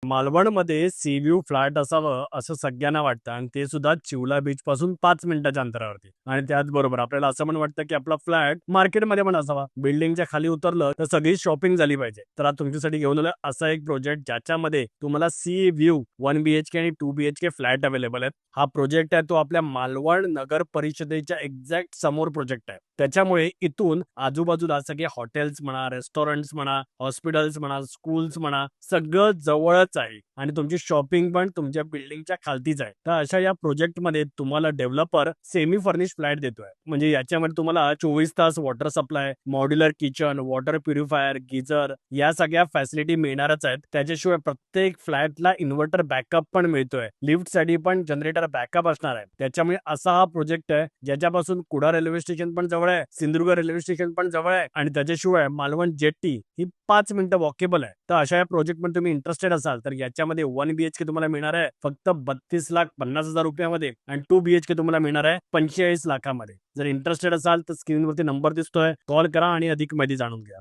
मालवणमध्ये sea view flat असावं असं सगळ्यांना वाटतं आणि ते सुद्धा चिवला बीच पासून 5 मिनिटाच्या अंतरावरती. आणि त्याचबरोबर आपल्याला असं पण वाटतं की आपला फ्लॅट मार्केटमध्ये पण असावा. बिल्डिंगच्या खाली उतरलं तर सगळी शॉपिंग झाली पाहिजे. तर आज तुमच्यासाठी घेऊन आलोय असा एक प्रोजेक्ट ज्याच्यामध्ये तुम्हाला सी व्ह्यू 1 BHK आणि 2 BHK फ्लॅट अवेलेबल आहेत. हा प्रोजेक्ट आहे तो आपल्या मालवण नगर परिषदेच्या एक्झॅक्ट समोर प्रोजेक्ट आहे. त्याच्यामुळे इथून आजूबाजूला सगळे हॉटेल्स म्हणा, रेस्टॉरंट्स म्हणा, हॉस्पिटल्स म्हणा, स्कूल्स म्हणा, सगळं जवळच आहे आणि तुमची शॉपिंग पण तुमच्या बिल्डिंगच्या खालतीच आहे. तर अशा या प्रोजेक्टमध्ये तुम्हाला डेव्हलपर सेमी फर्निश फ्लॅट देतोय. म्हणजे याच्यामध्ये तुम्हाला 24 तास water supply, modular kitchen, water purifier, geyser या सगळ्या फॅसिलिटी मिळणारच आहेत. त्याच्याशिवाय प्रत्येक फ्लॅटला इन्व्हर्टर बॅकअप पण मिळतोय. लिफ्टसाठी पण जनरेटर बॅकअप असणार आहे. त्याच्यामुळे असा हा प्रोजेक्ट आहे ज्याच्यापासून कुडा रेल्वे स्टेशन पण जवळ आहे, सिंधुदुर्ग रेल्वे स्टेशन पण जवळ आहे आणि त्याच्याशिवाय मालवण जेट्टी ही 5 मिनिटं वॉकेबल आहे. तर अशा या प्रोजेक्ट मध्ये तुम्ही इंटरेस्टेड असाल तर याच्यामध्ये 1 BHK तुम्हाला मिळणार आहे फक्त 32,50,000 रुपयामध्ये आणि 2 BHK तुम्हाला मिळणार आहे 45 लाखामध्ये. जर इंटरेस्टेड असाल तर स्क्रीनवरती नंबर दिसतोय, कॉल करा आणि अधिक माहिती जाणून घ्या.